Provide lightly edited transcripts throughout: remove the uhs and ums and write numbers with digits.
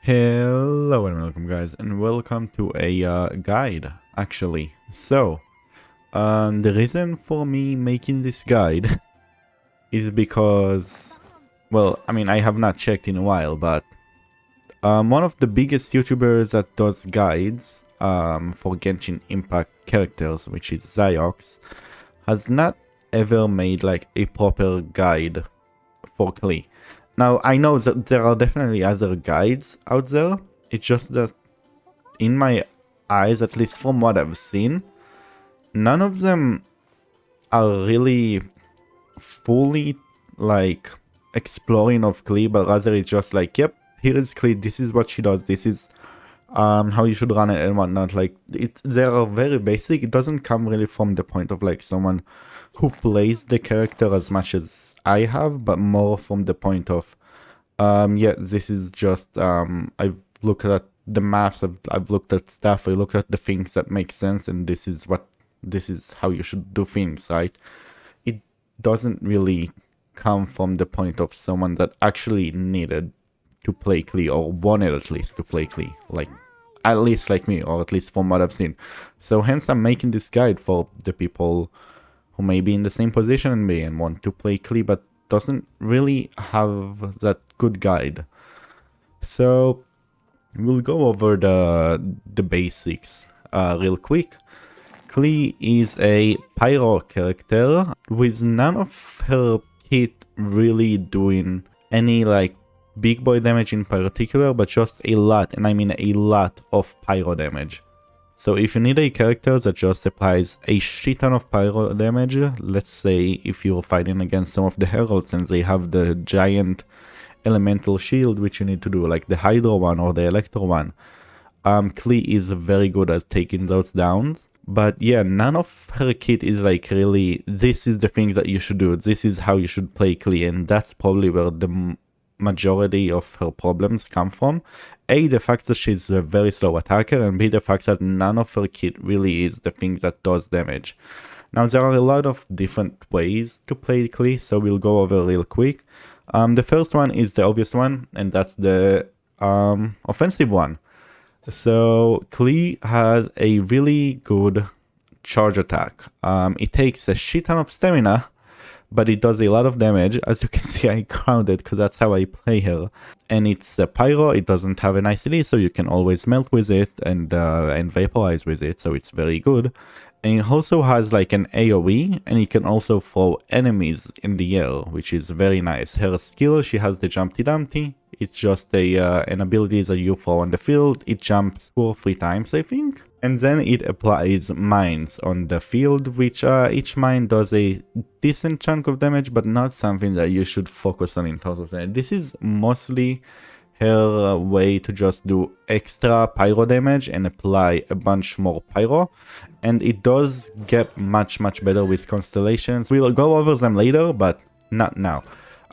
Hello and welcome guys, and welcome to a guide actually. The reason for me making this guide is because, well, I mean, I have not checked in a while, but one of the biggest YouTubers that does guides for Genshin Impact characters, which is Ziox, has not ever made like a proper guide for Klee. Now, I know that there are definitely other guides out there. It's just that in my eyes, at least from what I've seen, none of them are really fully like exploring of Klee, but rather it's just like, yep, here is Klee, this is what she does, this is how you should run it and whatnot. Like, they are very basic. It doesn't come really from the point of like someone who plays the character as much as I have, but more from the point of yeah, this is just I've looked at the maps, I've looked at stuff, I look at the things that make sense, and this is how you should do things, right? It doesn't really come from the point of someone that actually needed to play Klee, or wanted at least to play Klee, like at least like me, or at least from what I've seen. So hence I'm making this guide for the people who may be in the same position as me and want to play Klee but doesn't really have that good guide. So we'll go over the basics real quick. Klee is a pyro character with none of her kit really doing any like big boy damage in particular, but just a lot, and I mean a lot of pyro damage. So if you need a character that just applies a shit ton of pyro damage, let's say if you're fighting against some of the heralds and they have the giant elemental shield, which you need to do, like the hydro one or the electro one, Klee is very good at taking those down. But yeah, none of her kit is like really, this is the things that you should do, this is how you should play Klee, and that's probably where the majority of her problems come from. A, the fact that she's a very slow attacker, and B, the fact that none of her kit really is the thing that does damage. Now, there are a lot of different ways to play Klee, so we'll go over real quick. The first one is the obvious one, and that's the offensive one. So Klee has a really good charge attack. It takes a shit ton of stamina, but it does a lot of damage. As you can see, I crowned it because that's how I play her. And it's a pyro, it doesn't have an ICD, so you can always melt with it and vaporize with it, so it's very good. And it also has like an AoE, and it can also throw enemies in the air, which is very nice. Her skill, she has the Jumpty Dumpty. It's just an ability that you throw on the field. It jumps 2 or 3 times, I think. And then it applies mines on the field, which each mine does a decent chunk of damage, but not something that you should focus on in total. This is mostly her way to just do extra pyro damage and apply a bunch more pyro. And it does get much better with Constellations. We'll go over them later, but not now.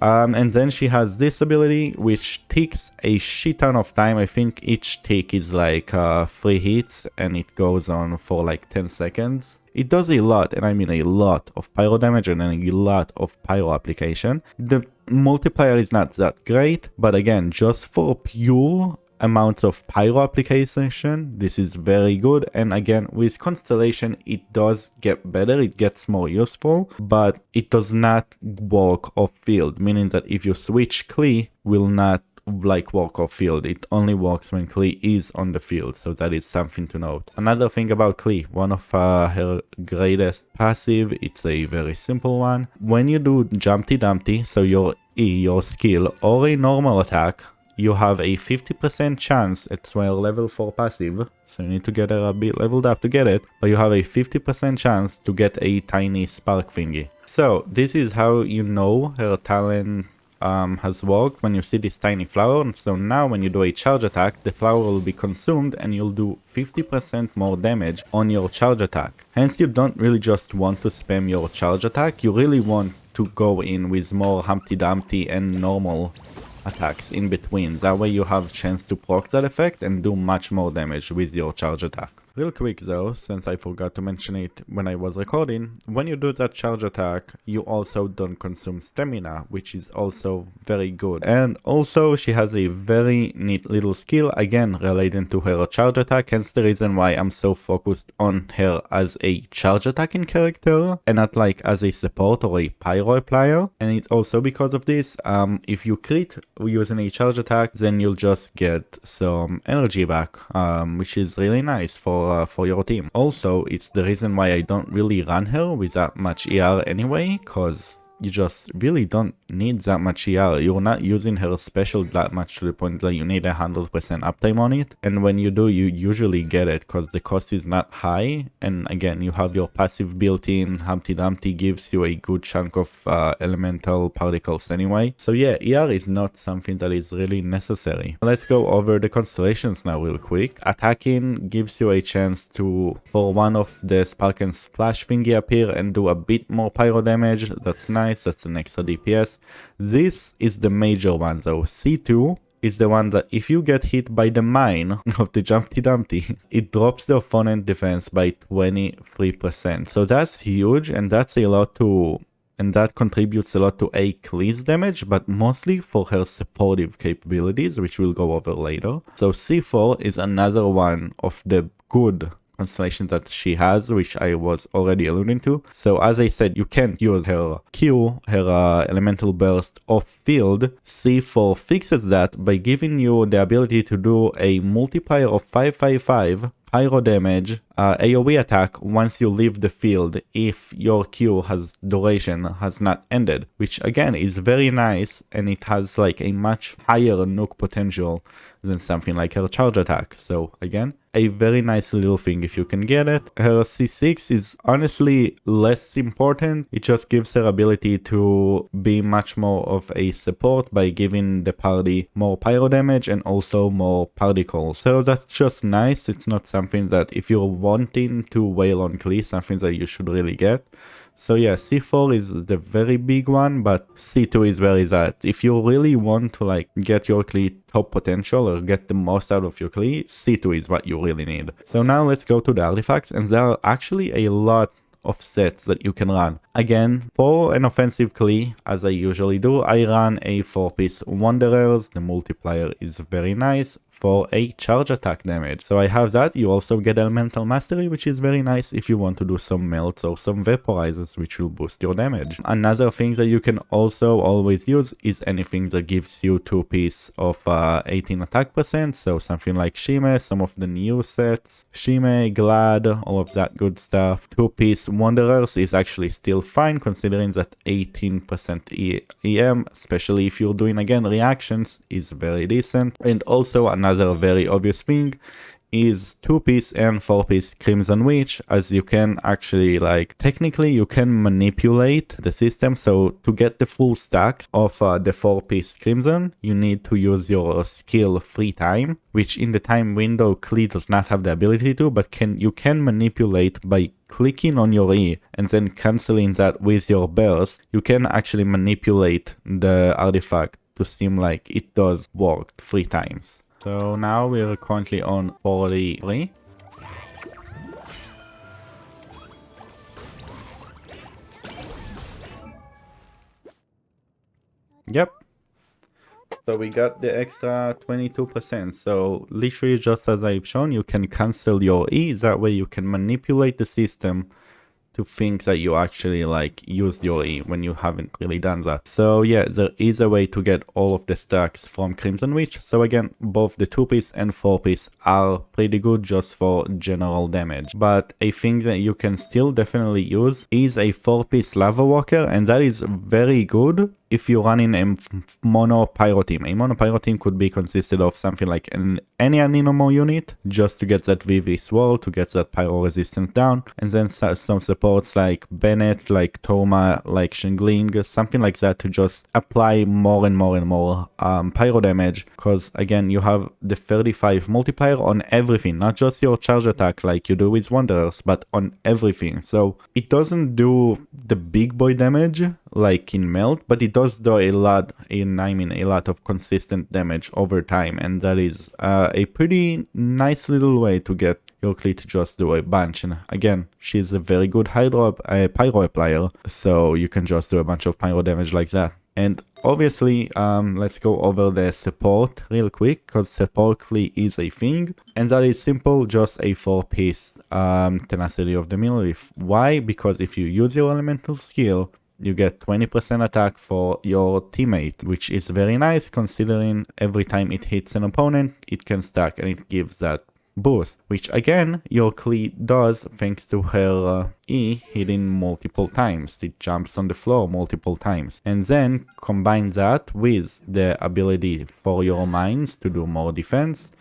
And then she has this ability, which takes a shit ton of time. I think each tick is like 3 hits, and it goes on for like 10 seconds. It does a lot, and I mean a lot of pyro damage and a lot of pyro application. The multiplier is not that great, but again, just for pure amounts of pyro application, this is very good. And again, with Constellation, it does get better, it gets more useful, but it does not work off field, meaning that if you switch, Klee will not like work off field. It only works when Klee is on the field, so that is something to note. Another thing about Klee, one of her greatest passive, it's a very simple one. When you do Jumpty Dumpty, so your E, your skill, or a normal attack, you have a 50% chance, it's your level 4 passive, so you need to get her a bit leveled up to get it, but you have a 50% chance to get a tiny spark thingy. So this is how you know her talent has worked, when you see this tiny flower. So now when you do a charge attack, the flower will be consumed and you'll do 50% more damage on your charge attack. Hence, you don't really just want to spam your charge attack, you really want to go in with more Humpty Dumpty and normal attacks in between. That way you have chance to proc that effect and do much more damage with your charge attack. Real quick though, since I forgot to mention it when I was recording, when you do that charge attack, you also don't consume stamina, which is also very good. And also she has a very neat little skill, again relating to her charge attack, hence the reason why I'm so focused on her as a charge attacking character and not like as a support or a pyro applier. And it's also because of this, if you crit using a charge attack, then you'll just get some energy back, which is really nice for your team. Also, it's the reason why I don't really run her with that much ER anyway, cause you just really don't need that much ER. You're not using her special that much to the point that you need 100% uptime on it. And when you do, you usually get it because the cost is not high. And again, you have your passive built in. Humpty Dumpty gives you a good chunk of elemental particles anyway. So yeah, ER is not something that is really necessary. Let's go over the constellations now real quick. Attacking gives you a chance to, for one of the spark and splash thingy appear and do a bit more pyro damage. That's nice. That's an extra DPS. This is the major one though. C2 is the one that if you get hit by the mine of the Jumpty Dumpty, it drops the opponent defense by 23%. So that's huge, and that's a lot to... and that contributes a lot to a Klee's damage, but mostly for her supportive capabilities, which we'll go over later. So C4 is another one of the good constellation that she has, which I was already alluding to. So as I said, you can't use her Q, her elemental burst off field. C4 fixes that by giving you the ability to do a multiplier of 555 pyro damage AoE attack once you leave the field if your Q duration has not ended, which again is very nice, and it has like a much higher nuke potential than something like her charge attack. So again, a very nice little thing if you can get it. Her C6 is honestly less important. It just gives her ability to be much more of a support by giving the party more pyro damage and also more particles. So that's just nice. It's not something that if you're wanting to wail on Klee, something that you should really get. So yeah, C4 is the very big one, but C2 is where it's at. If you really want to like get your Klee top potential or get the most out of your Klee, C2 is what you really need. So now let's go to the artifacts, and there are actually a lot of sets that you can run. Again, for an offensive Klee, as I usually do, I run a 4-piece Wanderers. The multiplier is very nice for a charge attack damage. So I have that. You also get Elemental Mastery, which is very nice if you want to do some melts or some vaporizers, which will boost your damage. Another thing that you can also always use is anything that gives you 2-piece of 18 attack percent. So something like Shime, some of the new sets, Shime, Glad, all of that good stuff. 2-piece Wanderers is actually still fine considering that 18% EM, especially if you're doing again reactions, is very decent. And also another very obvious thing is 2-piece and 4-piece Crimson Witch, as you can actually like technically you can manipulate the system. So to get the full stacks of the 4-piece Crimson, you need to use your skill 3 times, which in the time window Klee does not have the ability to, but you can manipulate by clicking on your E and then cancelling that with your burst. You can actually manipulate the artifact to seem like it does work 3 times. So now we're currently on 43. Yep. So we got the extra 22%. So literally just as I've shown, you can cancel your E. That way you can manipulate the system to think that you actually like used your E when you haven't really done that. So yeah, there is a way to get all of the stacks from Crimson Witch. So again, both the 2-piece and 4-piece are pretty good just for general damage. But a thing that you can still definitely use is a 4-piece Lava Walker, and that is very good if you're running a mono pyro team. A mono pyro team could be consisted of something like any Aninomo unit, just to get that VV swirl, to get that pyro resistance down, and then some supports like Bennett, like Toma, like Shingling, something like that to just apply more and more and more pyro damage, because again, you have the 35 multiplier on everything, not just your charge attack like you do with Wanderers, but on everything. So it doesn't do the big boy damage like in Melt, but it does do a lot of consistent damage over time, and that is a pretty nice little way to get your Klee to just do a bunch. And again, she's a very good pyro applier, so you can just do a bunch of pyro damage like that. And obviously, let's go over the support real quick, because support Klee is a thing, and that is simple, just a 4-piece tenacity of the millilith. Why? Because if you use your elemental skill, you get 20% attack for your teammate, which is very nice considering every time it hits an opponent, it can stack and it gives that boost, which again your Klee does thanks to her E hitting multiple times. It jumps on the floor multiple times, and then combine that with the ability for your mines to do more defense,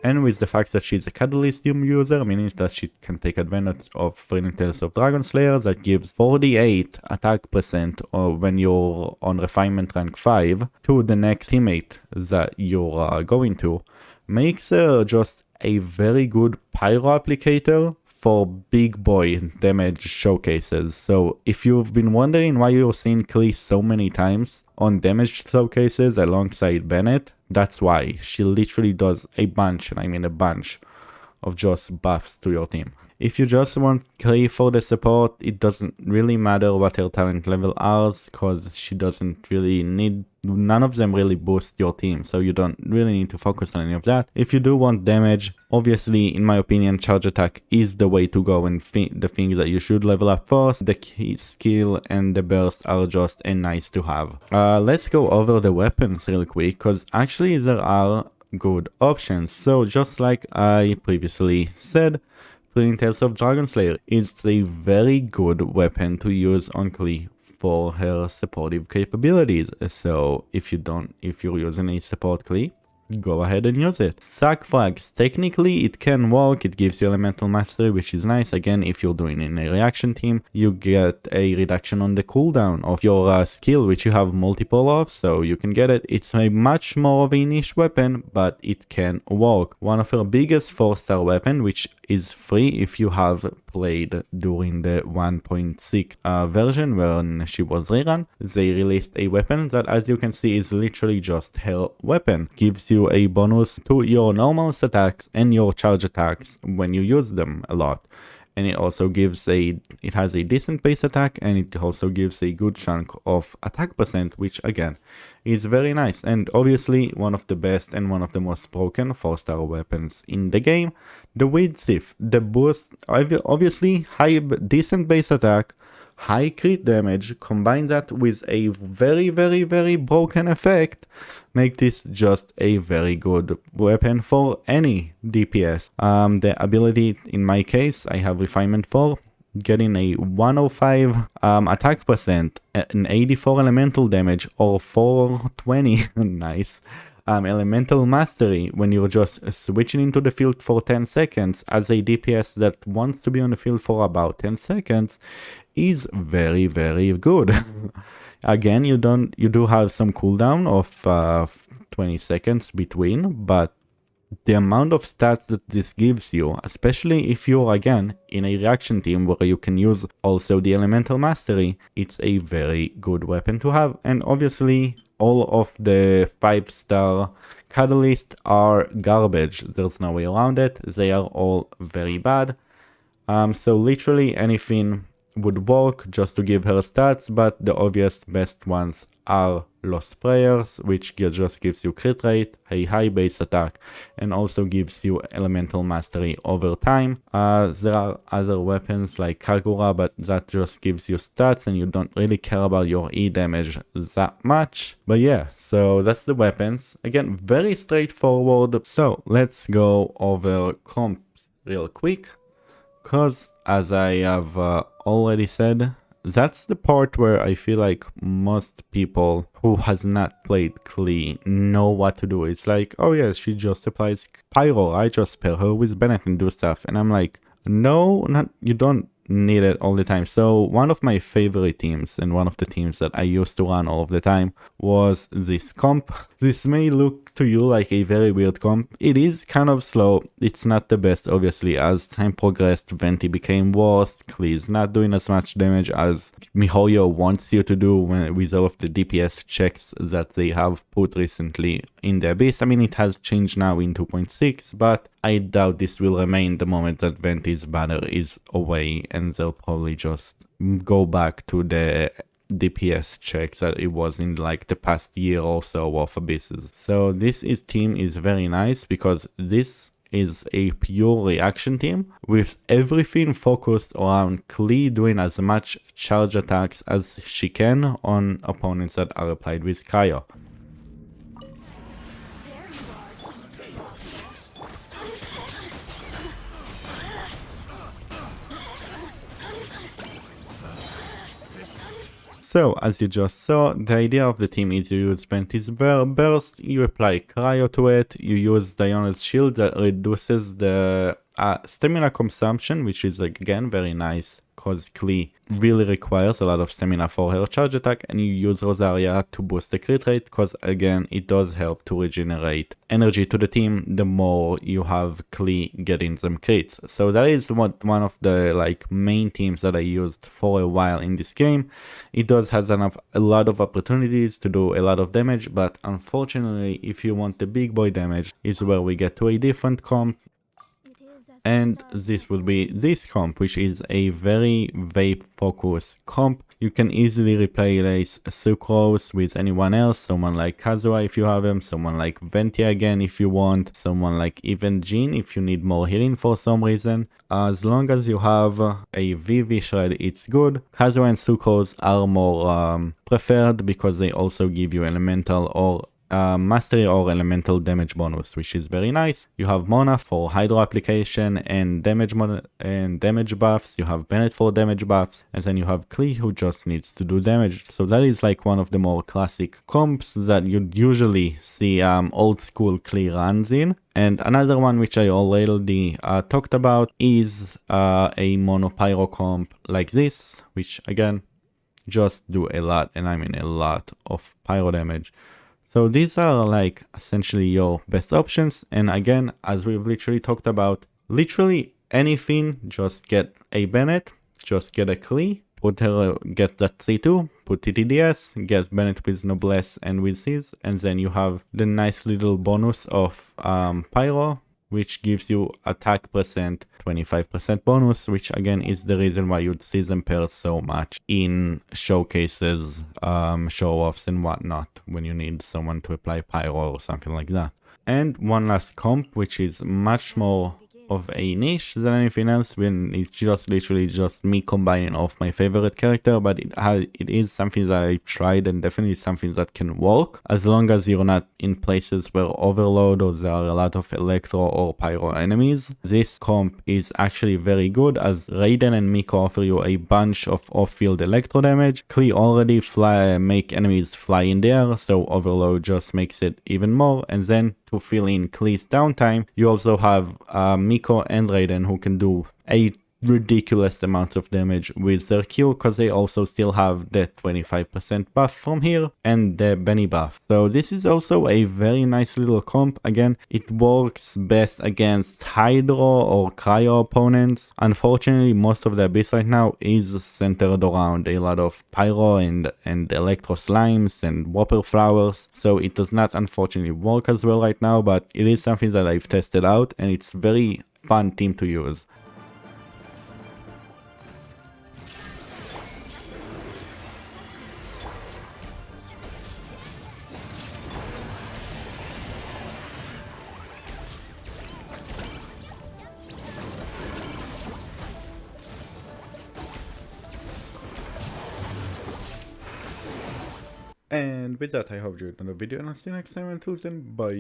and with the fact that she's a Catalyst user, meaning that she can take advantage of Thrilling Tales of Dragon Slayer that gives 48 attack percent when you're on refinement rank 5 to the next teammate that you're going to, makes her just a very good pyro applicator for big boy damage showcases. So if you've been wondering why you're seeing Klee so many times on damage showcases alongside Bennett, that's why. She literally does a bunch, and I mean a bunch, of just buffs to your team. If you just want Klee for the support, it doesn't really matter what her talent level are, because she doesn't really need, none of them really boost your team, so you don't really need to focus on any of that. If you do want damage, obviously in my opinion charge attack is the way to go, and the thing that you should level up first. The key skill and the burst are just a nice to have. Let's go over the weapons real quick, because actually there are good options. So just like I previously said, Thrilling Tales of Dragon Slayer is a very good weapon to use on Klee for her supportive capabilities. So if you're using a support Klee, go ahead and use it. Sack frags, technically it can work, it gives you elemental mastery, which is nice. Again, if you're doing in a reaction team, you get a reduction on the cooldown of your skill, which you have multiple of, so you can get it. It's a much more of a niche weapon, but it can work. One of her biggest 4-star weapon, which is free if you have played during the 1.6 version when she was rerun, they released a weapon that, as you can see, is literally just her weapon. Gives you a bonus to your normal attacks and your charge attacks when you use them a lot. And it also gives it has a decent base attack, and it also gives a good chunk of attack percent, which again is very nice. And obviously one of the best and one of the most broken 4-star weapons in the game, the Weed Sieve. The boost, obviously decent base attack, high crit damage, combine that with a very broken effect, make this just a very good weapon for any DPS. The ability, in my case, I have refinement for, getting a 105 attack percent, an 84 elemental damage, or 420, nice. Elemental mastery when you're just switching into the field for 10 seconds as a DPS that wants to be on the field for about 10 seconds is very good. Again, you do have some cooldown of 20 seconds between, but the amount of stats that this gives you, especially if you're again in a reaction team where you can use also the elemental mastery, it's a very good weapon to have. And obviously all of the 5-star catalysts are garbage, there's no way around it, they are all very bad. So literally anything would work just to give her stats, but the obvious best ones are Lost Prayers, which just gives you crit rate, a high base attack, and also gives you elemental mastery over time. There are other weapons like Kagura, but that just gives you stats and you don't really care about your E damage that much. But yeah, so that's the weapons. Again, very straightforward. So let's go over comps real quick, because as I have already said, that's the part where I feel like most people who has not played Klee know what to do. It's like, oh yeah, she just applies pyro, I just pair her with Bennett and do stuff. And I'm like, no, you don't need it all the time. So one of my favorite teams and one of the teams that I used to run all of the time was this comp. This may look to you like a very weird comp. It is kind of slow. It's not the best, obviously. As time progressed, Venti became worse. Klee is not doing as much damage as MiHoYo wants you to do with all of the DPS checks that they have put recently in the Abyss. I mean, it has changed now in 2.6, but I doubt this will remain the moment that Venti's banner is away, and they'll probably just go back to the DPS checks that it was in like the past year or so of Abysses. So this team is very nice because this is a pure reaction team with everything focused around Klee doing as much charge attacks as she can on opponents that are applied with cryo. So, as you just saw, the idea of the team is you use Venti's burst, you apply cryo to it, you use Diana's shield that reduces the stamina consumption, which is again very nice because Klee really requires a lot of stamina for her charge attack, and you use Rosaria to boost the crit rate because again it does help to regenerate energy to the team the more you have Klee getting some crits. So that is one of the like main teams that I used for a while in this game. It does has a lot of opportunities to do a lot of damage, but unfortunately if you want the big boy damage is where we get to a different comp. And this will be this comp, which is a very vape focused comp. You can easily replace Sucrose with anyone else, someone like Kazuha if you have him, someone like Venti again if you want, someone like even Jean if you need more healing for some reason. As long as you have a VV shred, it's good. Kazuha and Sucrose are more preferred because they also give you elemental or mastery or elemental damage bonus, which is very nice. You have Mona for hydro application and damage buffs. You have Bennett for damage buffs, and then you have Klee who just needs to do damage. So that is like one of the more classic comps that you'd usually see old school Klee runs in. And another one which I already talked about is a mono pyro comp like this, which again just do a lot, and I mean a lot of pyro damage. So these are like essentially your best options, and again, as we've literally talked about, literally anything, just get a Bennett, just get a Klee, put her, get that C2, put TTDS, get Bennett with Noblesse and with his, and then you have the nice little bonus of Pyro, which gives you attack percent 25% bonus, which again is the reason why you'd see them paired so much in showcases, show-offs and whatnot when you need someone to apply pyro or something like that. And one last comp, which is much more of a niche than anything else, when it's just literally just me combining off my favorite character, but it is something that I've tried and definitely something that can work as long as you're not in places where overload or there are a lot of electro or pyro enemies. This comp is actually very good as Raiden and Miko offer you a bunch of off-field electro damage. Klee already make enemies fly in the air, so overload just makes it even more, and then to fill in Klee's downtime, you also have Miko and Raiden who can do a ridiculous amount of damage with their Q, because they also still have the 25% buff from here and the Benny buff. So this is also a very nice little comp. Again, it works best against Hydro or Cryo opponents. Unfortunately, most of the Abyss right now is centered around a lot of Pyro and Electro Slimes and Whopper Flowers, so it does not unfortunately work as well right now, but it is something that I've tested out and it's very fun team to use. And with that, I hope you enjoyed the video, and I'll see you next time. Until then, bye.